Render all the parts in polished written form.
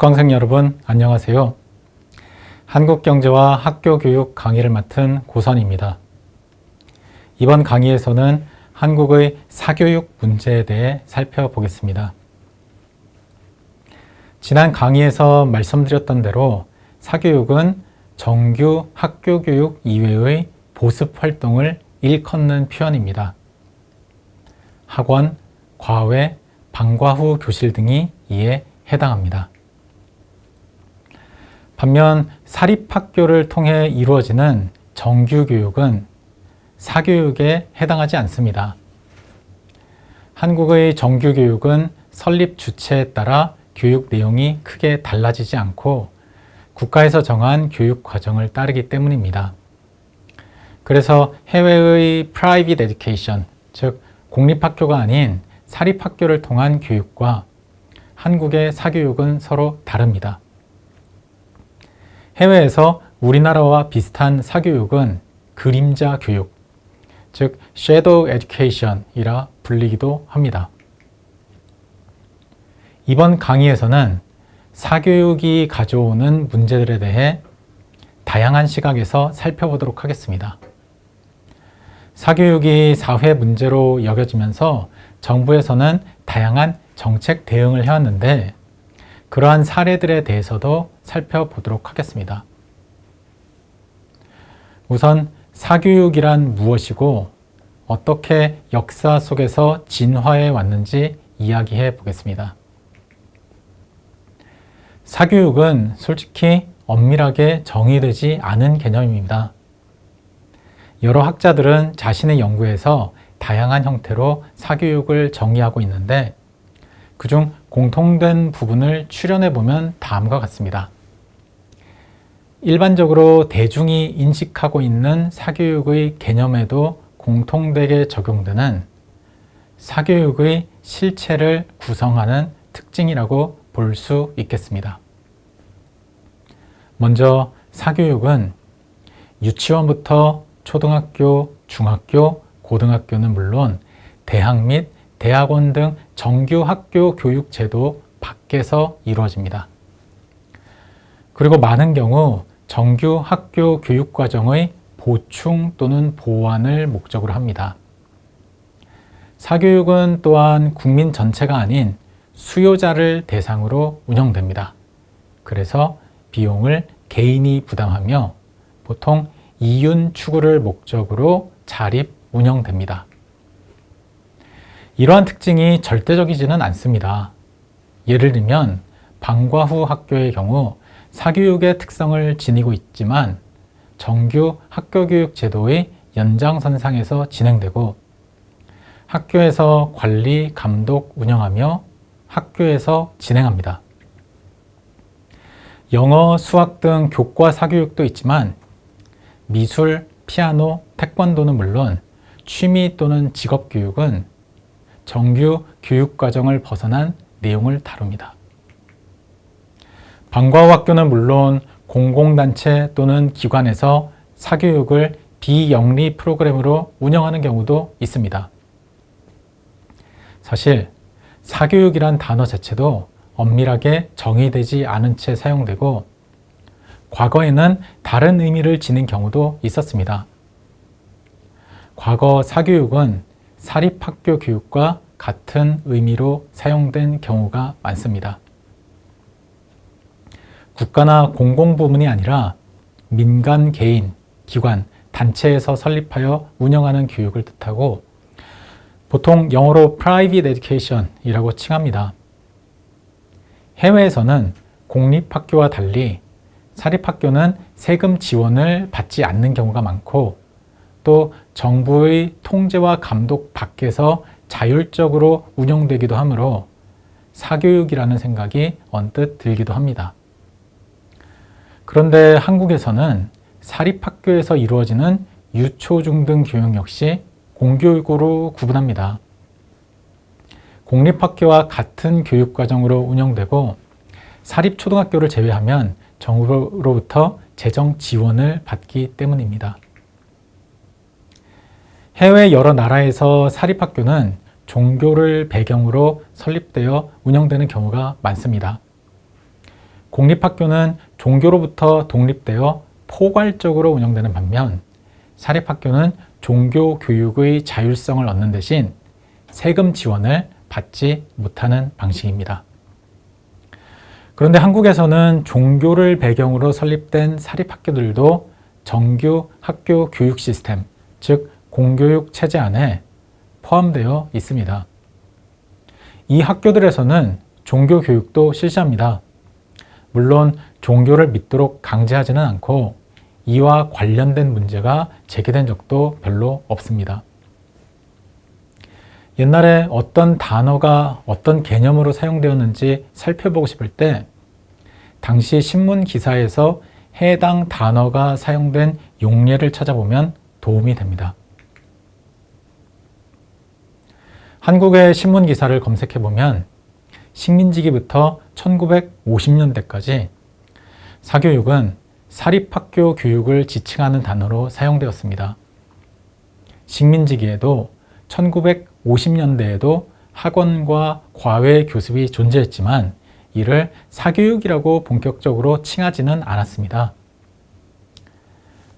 수강생 여러분, 안녕하세요. 한국경제와 학교교육 강의를 맡은 고선입니다. 이번 강의에서는 한국의 사교육 문제에 대해 살펴보겠습니다. 지난 강의에서 말씀드렸던 대로 사교육은 정규 학교교육 이외의 보습 활동을 일컫는 표현입니다. 학원, 과외, 방과 후 교실 등이 이에 해당합니다. 반면 사립학교를 통해 이루어지는 정규교육은 사교육에 해당하지 않습니다. 한국의 정규교육은 설립 주체에 따라 교육 내용이 크게 달라지지 않고 국가에서 정한 교육 과정을 따르기 때문입니다. 그래서 해외의 private education, 즉 공립학교가 아닌 사립학교를 통한 교육과 한국의 사교육은 서로 다릅니다. 해외에서 우리나라와 비슷한 사교육은 그림자 교육, 즉 shadow education이라 불리기도 합니다. 이번 강의에서는 사교육이 가져오는 문제들에 대해 다양한 시각에서 살펴보도록 하겠습니다. 사교육이 사회 문제로 여겨지면서 정부에서는 다양한 정책 대응을 해왔는데 그러한 사례들에 대해서도 살펴보도록 하겠습니다. 우선 사교육이란 무엇이고 어떻게 역사 속에서 진화해 왔는지 이야기해 보겠습니다. 사교육은 솔직히 엄밀하게 정의되지 않은 개념입니다. 여러 학자들은 자신의 연구에서 다양한 형태로 사교육을 정의하고 있는데 그중 공통된 부분을 추려내 보면 다음과 같습니다. 일반적으로 대중이 인식하고 있는 사교육의 개념에도 공통되게 적용되는 사교육의 실체를 구성하는 특징이라고 볼 수 있겠습니다. 먼저 사교육은 유치원부터 초등학교, 중학교, 고등학교는 물론 대학 및 대학원 등 정규 학교 교육 제도 밖에서 이루어집니다. 그리고 많은 경우 정규 학교 교육 과정의 보충 또는 보완을 목적으로 합니다. 사교육은 또한 국민 전체가 아닌 수요자를 대상으로 운영됩니다. 그래서 비용을 개인이 부담하며 보통 이윤 추구를 목적으로 자립 운영됩니다. 이러한 특징이 절대적이지는 않습니다. 예를 들면 방과 후 학교의 경우 사교육의 특성을 지니고 있지만 정규 학교교육 제도의 연장선상에서 진행되고 학교에서 관리, 감독, 운영하며 학교에서 진행합니다. 영어, 수학 등 교과 사교육도 있지만 미술, 피아노, 태권도는 물론 취미 또는 직업교육은 정규 교육과정을 벗어난 내용을 다룹니다. 방과 후 학교는 물론 공공단체 또는 기관에서 사교육을 비영리 프로그램으로 운영하는 경우도 있습니다. 사실 사교육이란 단어 자체도 엄밀하게 정의되지 않은 채 사용되고 과거에는 다른 의미를 지닌 경우도 있었습니다. 과거 사교육은 사립학교 교육과 같은 의미로 사용된 경우가 많습니다. 국가나 공공부문이 아니라 민간, 개인, 기관, 단체에서 설립하여 운영하는 교육을 뜻하고 보통 영어로 private education이라고 칭합니다. 해외에서는 공립학교와 달리 사립학교는 세금 지원을 받지 않는 경우가 많고 또 정부의 통제와 감독 밖에서 자율적으로 운영되기도 하므로 사교육이라는 생각이 언뜻 들기도 합니다. 그런데 한국에서는 사립학교에서 이루어지는 유초중등 교육 역시 공교육으로 구분합니다. 공립학교와 같은 교육과정으로 운영되고 사립초등학교를 제외하면 정부로부터 재정 지원을 받기 때문입니다. 해외 여러 나라에서 사립학교는 종교를 배경으로 설립되어 운영되는 경우가 많습니다. 공립학교는 종교로부터 독립되어 포괄적으로 운영되는 반면 사립학교는 종교 교육의 자율성을 얻는 대신 세금 지원을 받지 못하는 방식입니다. 그런데 한국에서는 종교를 배경으로 설립된 사립학교들도 정규 학교 교육 시스템, 즉 공교육 체제 안에 포함되어 있습니다. 이 학교들에서는 종교 교육도 실시합니다. 물론 종교를 믿도록 강제하지는 않고 이와 관련된 문제가 제기된 적도 별로 없습니다. 옛날에 어떤 단어가 어떤 개념으로 사용되었는지 살펴보고 싶을 때 당시 신문 기사에서 해당 단어가 사용된 용례를 찾아보면 도움이 됩니다. 한국의 신문 기사를 검색해보면 식민지기부터 1950년대까지 사교육은 사립학교 교육을 지칭하는 단어로 사용되었습니다. 식민지기에도 1950년대에도 학원과 과외 교습이 존재했지만 이를 사교육이라고 본격적으로 칭하지는 않았습니다.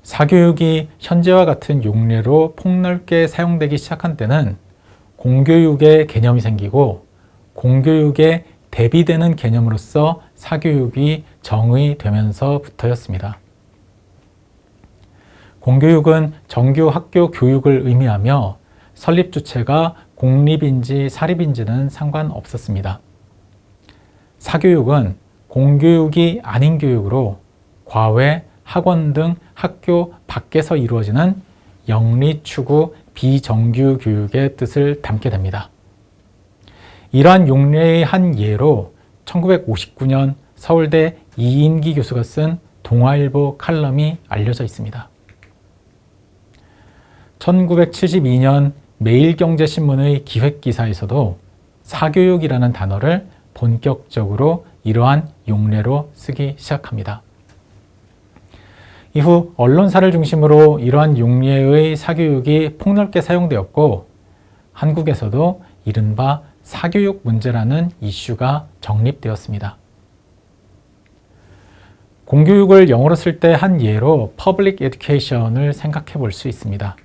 사교육이 현재와 같은 용례로 폭넓게 사용되기 시작한 때는 공교육의 개념이 생기고 공교육에 대비되는 개념으로서 사교육이 정의되면서부터였습니다. 공교육은 정규 학교 교육을 의미하며 설립 주체가 공립인지 사립인지는 상관없었습니다. 사교육은 공교육이 아닌 교육으로 과외, 학원 등 학교 밖에서 이루어지는 영리추구 비정규 교육의 뜻을 담게 됩니다. 이러한 용례의 한 예로 1959년 서울대 이인기 교수가 쓴 동아일보 칼럼이 알려져 있습니다. 1972년 매일경제신문의 기획기사에서도 사교육이라는 단어를 본격적으로 이러한 용례로 쓰기 시작합니다. 이후 언론사를 중심으로 이러한 용례의 사교육이 폭넓게 사용되었고 한국에서도 이른바 사교육 문제라는 이슈가 정립되었습니다. 공교육을 영어로 쓸 때 한 예로 Public Education을 생각해 볼 수 있습니다.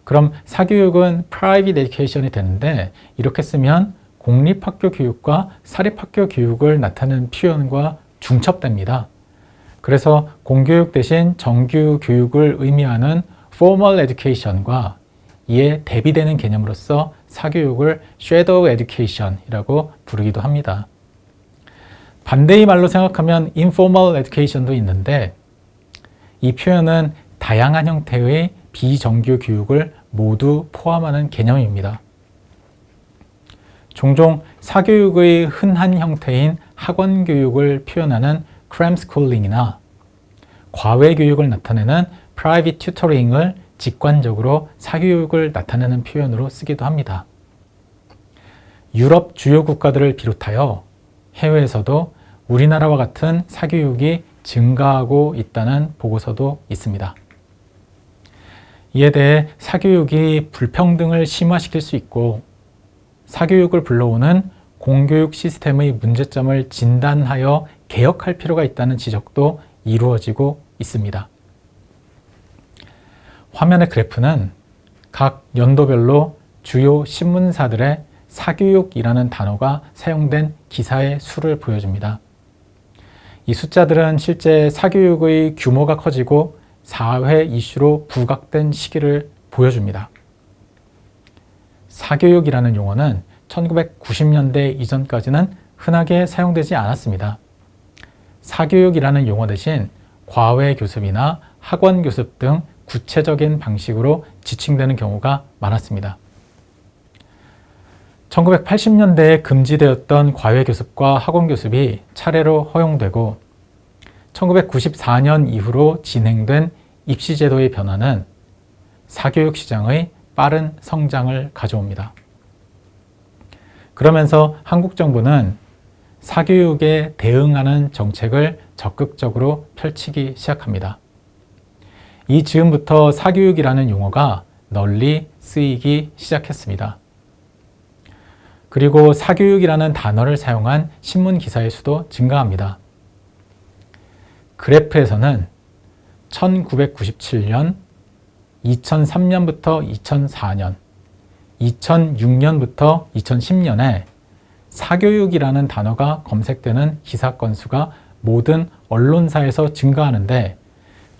그럼 사교육은 Private Education이 되는데 이렇게 쓰면 공립학교 교육과 사립학교 교육을 나타내는 표현과 중첩됩니다. 그래서 공교육 대신 정규 교육을 의미하는 Formal Education과 이에 대비되는 개념으로서 사교육을 Shadow Education이라고 부르기도 합니다. 반대의 말로 생각하면 Informal Education도 있는데 이 표현은 다양한 형태의 비정규 교육을 모두 포함하는 개념입니다. 종종 사교육의 흔한 형태인 학원 교육을 표현하는 cramschooling이나 과외 교육을 나타내는 private tutoring을 직관적으로 사교육을 나타내는 표현으로 쓰기도 합니다. 유럽 주요 국가들을 비롯하여 해외에서도 우리나라와 같은 사교육이 증가하고 있다는 보고서도 있습니다. 이에 대해 사교육이 불평등을 심화시킬 수 있고 사교육을 불러오는 공교육 시스템의 문제점을 진단하여 개혁할 필요가 있다는 지적도 이루어지고 있습니다. 화면의 그래프는 각 연도별로 주요 신문사들의 사교육이라는 단어가 사용된 기사의 수를 보여줍니다. 이 숫자들은 실제 사교육의 규모가 커지고 사회 이슈로 부각된 시기를 보여줍니다. 사교육이라는 용어는 1990년대 이전까지는 흔하게 사용되지 않았습니다. 사교육이라는 용어 대신 과외 교습이나 학원 교습 등 구체적인 방식으로 지칭되는 경우가 많았습니다. 1980년대에 금지되었던 과외 교습과 학원 교습이 차례로 허용되고 1994년 이후로 진행된 입시제도의 변화는 사교육 시장의 빠른 성장을 가져옵니다. 그러면서 한국 정부는 사교육에 대응하는 정책을 적극적으로 펼치기 시작합니다. 이 즈음부터 사교육이라는 용어가 널리 쓰이기 시작했습니다. 그리고 사교육이라는 단어를 사용한 신문 기사의 수도 증가합니다. 그래프에서는 1997년, 2003년부터 2004년, 2006년부터 2010년에 사교육이라는 단어가 검색되는 기사 건수가 모든 언론사에서 증가하는데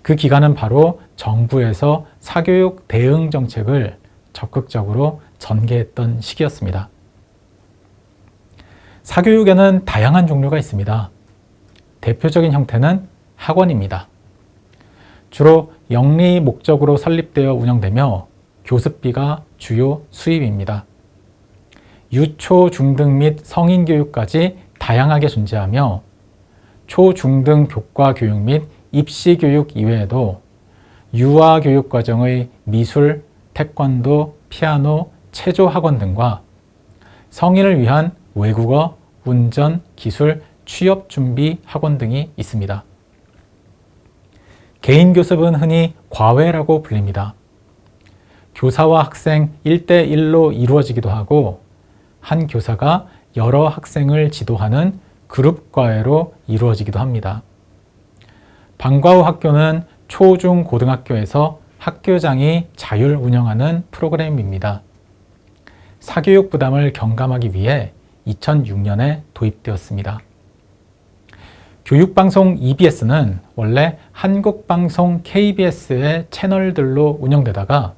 그 기간은 바로 정부에서 사교육 대응 정책을 적극적으로 전개했던 시기였습니다. 사교육에는 다양한 종류가 있습니다. 대표적인 형태는 학원입니다. 주로 영리 목적으로 설립되어 운영되며 교습비가 주요 수입입니다. 유초, 중등 및 성인 교육까지 다양하게 존재하며 초중등 교과 교육 및 입시 교육 이외에도 유아 교육 과정의 미술, 태권도, 피아노, 체조 학원 등과 성인을 위한 외국어, 운전, 기술, 취업 준비 학원 등이 있습니다. 개인 교습은 흔히 과외라고 불립니다. 교사와 학생 1대1로 이루어지기도 하고 한 교사가 여러 학생을 지도하는 그룹 과외로 이루어지기도 합니다. 방과 후 학교는 초, 중, 고등학교에서 학교장이 자율 운영하는 프로그램입니다. 사교육 부담을 경감하기 위해 2006년에 도입되었습니다. 교육방송 EBS는 원래 한국방송 KBS의 채널들로 운영되다가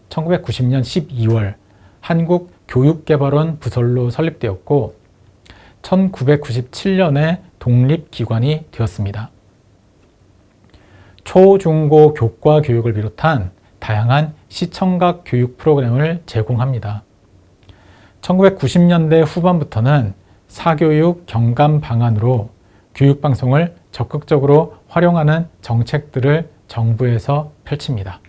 1990년 12월 한국교육개발원 부설로 설립되었고 1997년에 독립기관이 되었습니다. 초, 중, 고 교과 교육을 비롯한 다양한 시청각 교육 프로그램을 제공합니다. 1990년대 후반부터는 사교육 경감 방안으로 교육방송을 적극적으로 활용하는 정책들을 정부에서 펼칩니다.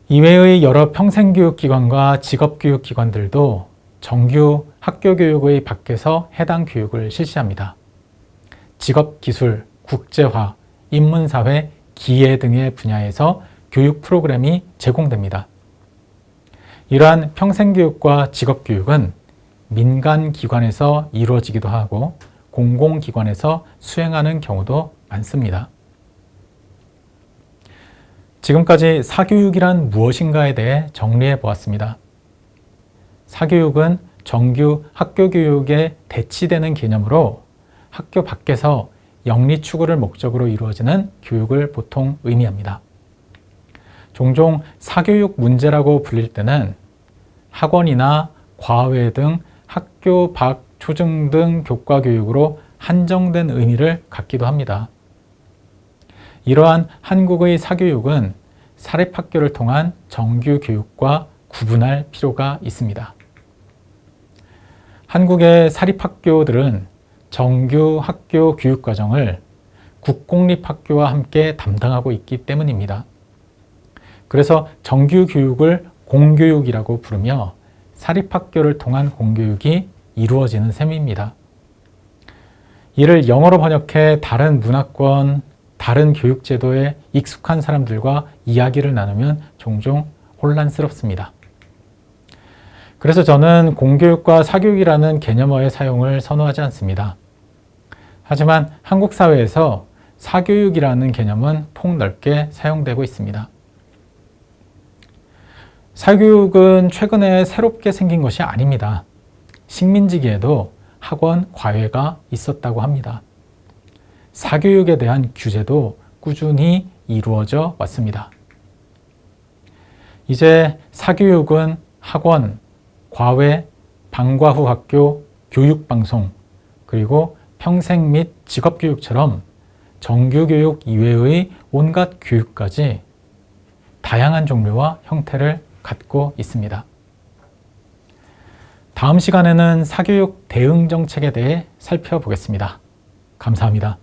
이외의 여러 평생교육기관과 직업교육기관들도 정규 학교교육의 밖에서 해당 교육을 실시합니다. 직업기술, 국제화, 인문사회, 기회 등의 분야에서 교육 프로그램이 제공됩니다. 이러한 평생교육과 직업교육은 민간기관에서 이루어지기도 하고 공공기관에서 수행하는 경우도 많습니다. 지금까지 사교육이란 무엇인가에 대해 정리해 보았습니다. 사교육은 정규 학교교육에 대치되는 개념으로 학교 밖에서 영리 추구를 목적으로 이루어지는 교육을 보통 의미합니다. 종종 사교육 문제라고 불릴 때는 학원이나 과외 등 학교 밖 초중등 교과 교육으로 한정된 의미를 갖기도 합니다. 이러한 한국의 사교육은 사립학교를 통한 정규 교육과 구분할 필요가 있습니다. 한국의 사립학교들은 정규 학교 교육과정을 국공립학교와 함께 담당하고 있기 때문입니다. 그래서 정규 교육을 공교육이라고 부르며 사립학교를 통한 공교육이 이루어지는 셈입니다. 이를 영어로 번역해 다른 문화권, 다른 교육제도에 익숙한 사람들과 이야기를 나누면 종종 혼란스럽습니다. 그래서 저는 공교육과 사교육이라는 개념어의 사용을 선호하지 않습니다. 하지만 한국 사회에서 사교육이라는 개념은 폭넓게 사용되고 있습니다. 사교육은 최근에 새롭게 생긴 것이 아닙니다. 식민지기에도 학원 과외가 있었다고 합니다. 사교육에 대한 규제도 꾸준히 이루어져 왔습니다. 이제 사교육은 학원, 과외, 방과 후 학교, 교육방송, 그리고 평생 및 직업교육처럼 정규교육 이외의 온갖 교육까지 다양한 종류와 형태를 갖고 있습니다. 다음 시간에는 사교육 대응 정책에 대해 살펴보겠습니다. 감사합니다.